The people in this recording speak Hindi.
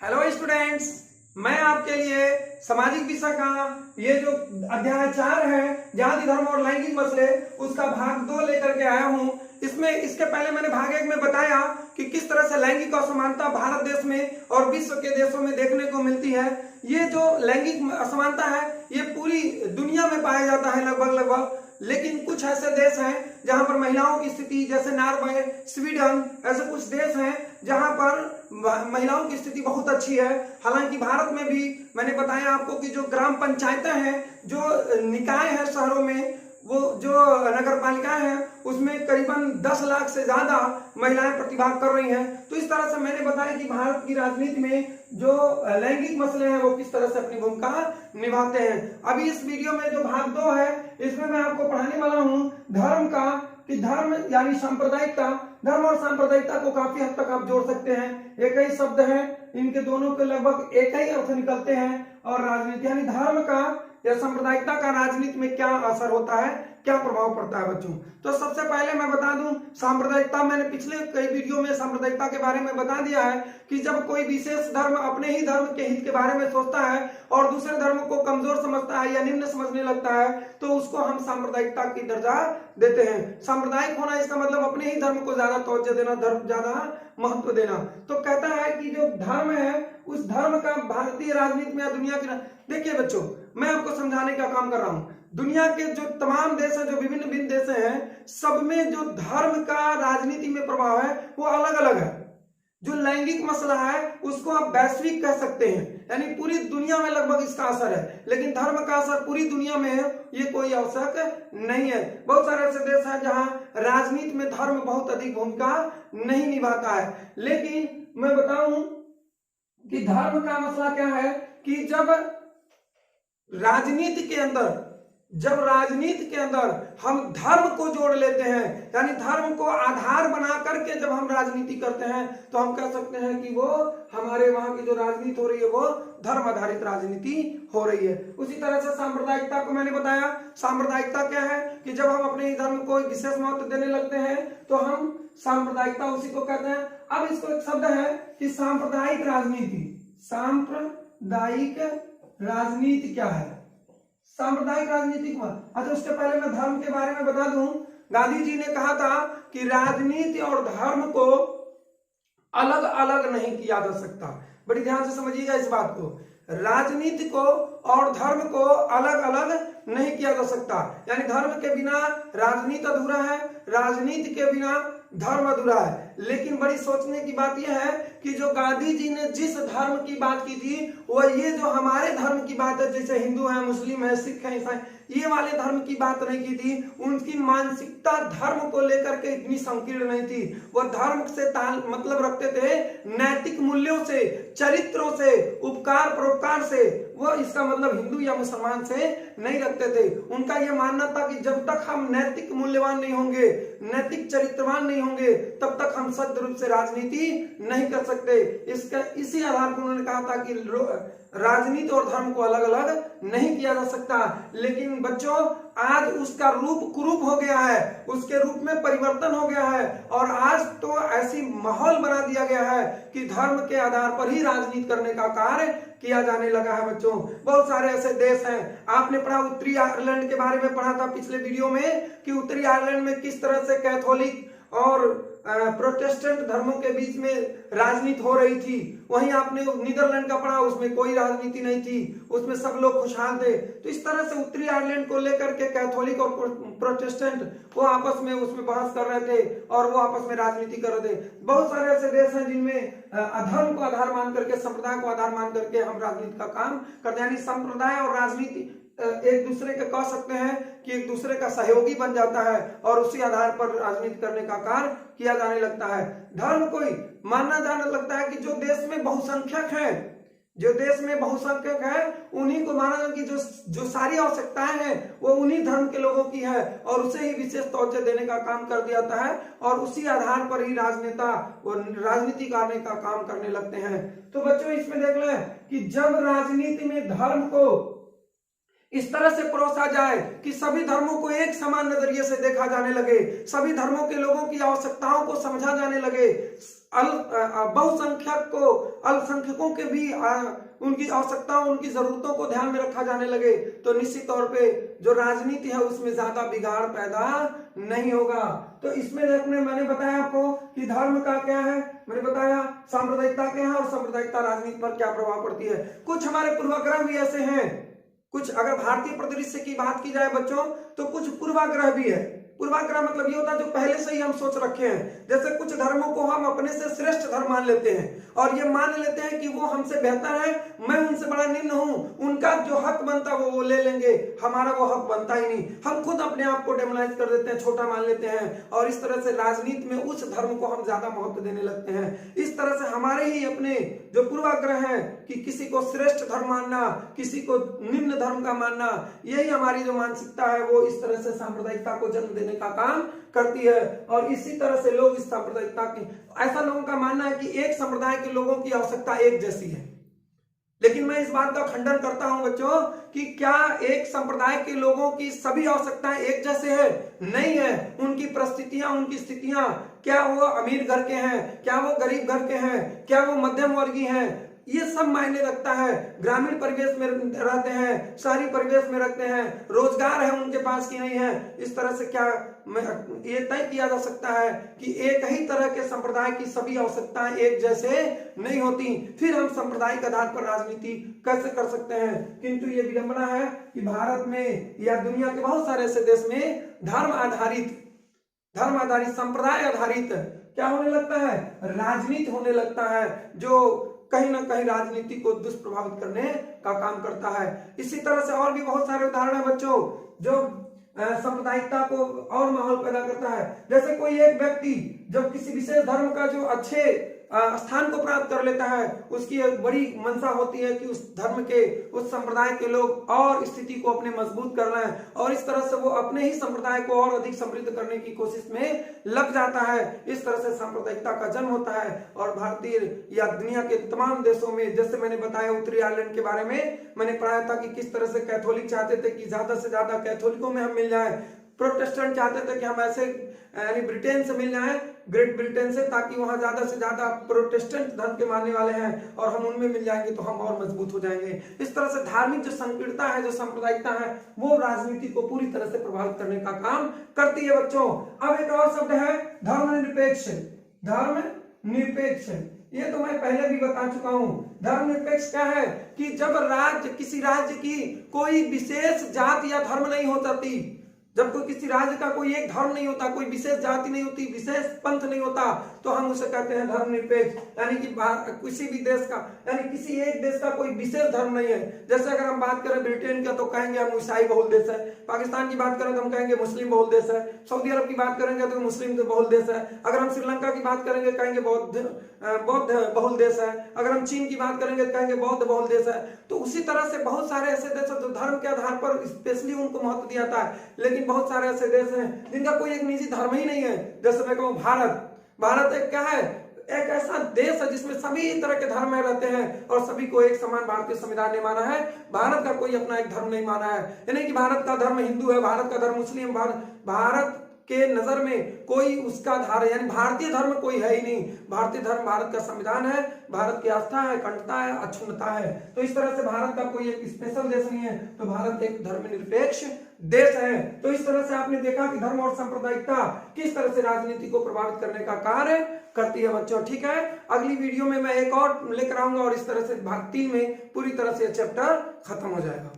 हेलो स्टूडेंट्स, मैं आपके लिए सामाजिक विषय का ये जो अध्याय 4 है, जाति धर्म और लैंगिक मसले, उसका भाग 2 लेकर के आया हूं। इसमें इसके पहले मैंने भाग 1 में बताया कि किस तरह से लैंगिक असमानता भारत देश में और विश्व के देशों में देखने को मिलती है। ये जो लैंगिक असमानता है ये पूरी दुनिया में पाया जाता है लगभग, लेकिन कुछ ऐसे देश हैं जहां पर महिलाओं की स्थिति, जैसे नॉर्वे, स्वीडन, ऐसे कुछ देश हैं जहां पर महिलाओं की स्थिति बहुत अच्छी है। हालांकि भारत में भी मैंने बताया आपको कि जो ग्राम पंचायतें हैं, जो निकाय है शहरों में, वो जो नगर पालिकाएं हैं, उसमें करीबन 10 लाख से ज्यादा महिलाएं प्रतिभाग कर रही हैं। तो इस तरह से मैंने बताया कि भारत की राजनीति में जो लैंगिक मसले हैं वो किस तरह से अपनी भूमिका निभाते हैं। अभी इस वीडियो में जो भाग 2 है, इसमें मैं आपको पढ़ाने वाला हूं धर्म का, कि धर्म यानी सांप्रदायिकता। धर्म और सांप्रदायिकता को काफी हद तक आप जोड़ सकते हैं, एक ही शब्द है, इनके दोनों के लगभग एक ही अर्थ निकलते हैं। और राजनीति यानी धर्म का या सांप्रदायिकता का राजनीति में क्या असर होता है, क्या प्रभाव पड़ता है बच्चों। तो सबसे पहले मैं बता दूं, सांप्रदायिकता, मैंने पिछले कई वीडियो में सांप्रदायिकता के बारे में बता दिया है कि जब कोई विशेष धर्म अपने ही धर्म के हित के बारे में सोचता है और दूसरे धर्म को कमजोर समझता है या निम्न समझने लगता है, तो उसको हम सांप्रदायिकता की दर्जा देते हैं। सांप्रदायिक होना इसका मतलब अपने ही धर्म को ज्यादा तवज्जो देना, धर्म ज्यादा महत्व देना। तो कहता है कि जो धर्म है उस धर्म का भारतीय राजनीति में या दुनिया की, देखिए बच्चों, मैं आपको समझाने का काम कर रहा हूं। दुनिया के जो तमाम देश हैं, जो विभिन्न भिन्न देश हैं, सब में जो धर्म का राजनीति में प्रभाव है वो अलग अलग है। जो लैंगिक मसला है उसको आप वैश्विक कह सकते हैं, यानी पूरी दुनिया में लगभग इसका असर है, लेकिन धर्म का असर पूरी दुनिया में है ये कोई आवश्यक नहीं है। बहुत सारे ऐसे देश हैं जहां राजनीति में धर्म बहुत अधिक भूमिका नहीं निभाता है। लेकिन मैं बताऊं कि धर्म का मसला क्या है कि जब राजनीति के अंदर हम धर्म को जोड़ लेते हैं, यानी धर्म को आधार बना करके जब हम राजनीति करते हैं, तो हम कह सकते हैं कि वो हमारे वहां की जो राजनीति हो रही है वो धर्म आधारित राजनीति हो रही है। उसी तरह से सांप्रदायिकता को मैंने बताया। सांप्रदायिकता क्या है कि जब हम अपने ही धर्म को विशेष महत्व देने लगते हैं तो हम सांप्रदायिकता उसी को कहते हैं। अब इसको एक शब्द है कि सांप्रदायिक राजनीति। सांप्रदायिक राजनीति क्या है? सांप्रदायिक राजनीति को, अच्छा उसके पहले मैं धर्म के बारे में बता दूं। गांधी जी ने कहा था कि राजनीति और धर्म को अलग अलग नहीं किया जा सकता। बड़ी ध्यान से समझिएगा इस बात को, राजनीति को और धर्म को अलग अलग नहीं किया जा सकता। यानी धर्म के बिना राजनीति अधूरा है, राजनीति के बिना धर्म अधूरा है। लेकिन बड़ी सोचने की बात यह है कि जो गांधी जी ने जिस धर्म की बात की थी वो ये जो हमारे धर्म की बात है, जैसे हिंदू है, मुस्लिम है, सिख है, ईसाई, ये वाले धर्म की बात नहीं की थी। उनकी मानसिकता धर्म को लेकर के इतनी संकीर्ण नहीं थी। वो धर्म से मतलब रखते थे नैतिक मूल्यों से, चरित्रों से, उपकार परोपकार से। वो इसका मतलब हिंदू या मुसलमान से नहीं रखते थे। उनका यह मानना था कि जब तक हम नैतिक मूल्यवान नहीं होंगे, नैतिक चरित्रवान नहीं होंगे, तब तक हम सत्य रूप से राजनीति नहीं कर सकते। इसका इसी आधार पर उन्होंने कहा था कि राजनीति और धर्म को अलग अलग नहीं किया जा सकता। लेकिन बच्चों, आज उसका रूप कुरूप हो गया है, उसके रूप में परिवर्तन हो गया है और आज तो ऐसी माहौल बना दिया गया है कि धर्म के आधार पर ही राजनीति करने का कार्य किया जाने लगा है। बच्चों, बहुत सारे ऐसे देश हैं। आपने पढ़ा उत्तरी आयरलैंड के बारे में पढ़ा था पिछले वीडियो में कि उत्तरी आयरलैंड में किस तरह से कैथोलिक और प्रोटेस्टेंट धर्मों के बीच में राजनीति हो रही थी। वहीं आपने नीदरलैंड का पढ़ा, उसमें कोई राजनीति नहीं थी, उसमें सब लोग खुशहाल थे। तो इस तरह से उत्तरी आयरलैंड को लेकर के कैथोलिक और प्रोटेस्टेंट वो आपस में उसमें बहस कर रहे थे और वो आपस में राजनीति कर रहे थे। बहुत सारे ऐसे देश हैं जिनमें अधर्म को आधार मान करके, संप्रदाय को आधार मान करके हम राजनीति का काम करते हैं। यानी संप्रदाय और राजनीति एक दूसरे के कह सकते हैं कि एक दूसरे का सहयोगी बन जाता है और उसी आधार पर राजनीति करने का कार्य किया जाने लगता है। धर्म को ही मानना जाने लगता है कि जो देश में बहुसंख्यक है, जो देश में बहुसंख्यक है, उन्हीं को माना जाए कि जो सारी आवश्यकताएं हैं वो उन्हीं धर्म के लोगों की है और उसे ही विशेष तवज्जो देने का काम कर दिया जाता है और उसी आधार पर ही राजनेता वो राजनीति करने का काम करने लगते हैं। तो बच्चों, इसमें देख लें कि जब राजनीति में धर्म को इस तरह से परोसा जाए कि सभी धर्मों को एक समान नजरिए से देखा जाने लगे, सभी धर्मों के लोगों की आवश्यकताओं को समझा जाने लगे, बहुसंख्यक को, अल्पसंख्यकों के भी उनकी आवश्यकताओं, उनकी जरूरतों को ध्यान में रखा जाने लगे तो निश्चित तौर पे जो राजनीति है उसमें ज्यादा बिगाड़ पैदा नहीं होगा। तो इसमें देखने मैंने बताया आपको कि धर्म का क्या है, मैंने बताया सांप्रदायिकता क्या है और सांप्रदायिकता राजनीति पर क्या प्रभाव पड़ती है। कुछ हमारे पूर्वाग्रह भी ऐसे हैं, कुछ अगर भारतीय परिदृश्य की बात की जाए बच्चों तो कुछ पूर्वाग्रह भी है। पूर्वाग्रह मतलब ये होता है जो पहले से ही हम सोच रखे हैं। जैसे कुछ धर्मों को हम अपने से श्रेष्ठ धर्म मान लेते हैं और ये मान लेते हैं कि वो हमसे बेहतर है, मैं उनसे बड़ा निम्न हूं, उनका जो हक बनता है वो ले लेंगे, हमारा वो हक बनता ही नहीं। हम खुद अपने आप को डेमोनाइज कर देते हैं, छोटा मान लेते हैं और इस तरह से राजनीति में उस धर्म को हम ज्यादा महत्व देने लगते हैं। इस तरह से हमारे ही अपने जो पूर्वाग्रह है कि किसी को श्रेष्ठ धर्म मानना, किसी को निम्न धर्म का मानना, यही हमारी जो मानसिकता है वो इस तरह से सांप्रदायिकता को जन्म देने का काम करती है। और इसी तरह से लोग इस सांप्रदायिकता की, ऐसा लोगों का मानना है कि एक संप्रदाय के लोगों की आवश्यकता एक जैसी है, लेकिन मैं इस बात का खंडन करता हूं बच्चों कि क्या एक संप्रदाय के लोगों की सभी आवश्यकताएं एक जैसे है? नहीं है। उनकी परिस्थितियां, उनकी स्थितियां, क्या वो अमीर घर के हैं, क्या वो गरीब घर के हैं, क्या वो मध्यम वर्गीय हैं, ये सब मायने रखता है। ग्रामीण परिवेश में रहते हैं, शहरी परिवेश में रखते हैं, रोजगार है उनके पास की नहीं है, इस तरह से क्या ये तय किया जा सकता है कि एक ही तरह के संप्रदाय की सभी आवश्यकताएं एक जैसे नहीं होती, फिर हम सांप्रदायिक आधार पर राजनीति कैसे कर सकते हैं। किंतु ये विडंबना है कि भारत में या दुनिया के बहुत सारे ऐसे देश में धर्म आधारित संप्रदाय आधारित क्या होने लगता है, राजनीति होने लगता है, जो कहीं ना कहीं राजनीति को दुष्प्रभावित करने का काम करता है। इसी तरह से और भी बहुत सारे उदाहरण है बच्चों जो सांप्रदायिकता को और माहौल पैदा करता है। जैसे कोई एक व्यक्ति जब किसी विशेष धर्म का जो अच्छे स्थान को प्राप्त कर लेता है, उसकी एक बड़ी मंशा होती है कि उस धर्म के, उस संप्रदाय के लोग और स्थिति को अपने मजबूत करना है और इस तरह से वो अपने ही संप्रदाय को और अधिक समृद्ध करने की कोशिश में लग जाता है। इस तरह से सांप्रदायिकता का जन्म होता है और भारतीय या दुनिया के तमाम देशों में, जैसे मैंने बताया उत्तरी आयरलैंड के बारे में मैंने पढ़ाया था कि किस तरह से कैथोलिक चाहते थे कि ज्यादा से ज्यादा कैथोलिकों में हम मिल जाए, प्रोटेस्टेंट चाहते थे कि हम ऐसे यानी ब्रिटेन से मिल जाएं, ग्रेट ब्रिटेन से, ताकि वहां ज्यादा से ज्यादा प्रोटेस्टेंट धर्म के मानने वाले हैं और हम उनमें मिल जाएंगे तो हम और मजबूत हो जाएंगे। इस तरह से धार्मिक जो संकीर्णता है, जो सांप्रदायिकता है, वो राजनीति को पूरी तरह से प्रभावित करने का काम करती है बच्चों। अब एक और शब्द है धर्मनिरपेक्ष। धर्मनिरपेक्ष ये तो मैं पहले भी बता चुका हूं। धर्मनिरपेक्ष क्या है कि जब किसी राज्य की कोई विशेष जाति या धर्म नहीं हो सकती, जब कोई किसी राज्य का कोई एक धर्म नहीं होता, कोई विशेष जाति नहीं होती, विशेष पंथ नहीं होता, तो हम उसे कहते हैं धर्मनिरपेक्ष। यानी कि किसी भी देश का, यानी किसी एक देश का कोई विशेष धर्म नहीं है। जैसे अगर हम बात करें ब्रिटेन का तो कहेंगे हम ईसाई बहुल देश है, पाकिस्तान की बात करें तो हम कहेंगे मुस्लिम बहुल देश है, सऊदी अरब की बात करेंगे तो मुस्लिम बहुल देश है, अगर हम श्रीलंका की बात करेंगे कहेंगे बौद्ध बहुल देश है, अगर हम चीन की बात करेंगे तो कहेंगे बौद्ध बहुल देश है। तो उसी तरह से बहुत सारे ऐसे देश हैं जो धर्म के आधार पर स्पेशली उनको महत्व दिया जाता है, लेकिन बहुत सारे ऐसे देश हैं जिनका कोई एक निजी धर्म ही नहीं है। जैसे मैं कहूँ भारत एक क्या है, एक ऐसा देश है जिसमें सभी तरह के धर्म में रहते हैं और सभी को एक समान भारतीय संविधान ने माना है। भारत का कोई अपना एक धर्म नहीं माना है, यानी कि भारत का धर्म हिंदू है, भारत का धर्म मुस्लिम, भारत के नजर में कोई उसका धारा यानी भारतीय धर्म कोई है ही नहीं। भारतीय धर्म भारत का संविधान है, भारत की आस्था है, अखंडता है, अक्षुण्णता है। तो इस तरह से भारत का कोई एक स्पेशल देश नहीं है, तो भारत एक धर्मनिरपेक्ष देश है। तो इस तरह से आपने देखा कि धर्म और सांप्रदायिकता किस तरह से राजनीति को प्रभावित करने का कार्य करती है बच्चों। ठीक है, अगली वीडियो में मैं एक और लेकर आऊंगा और इस तरह से भाग 3 में पूरी तरह से चैप्टर खत्म हो जाएगा।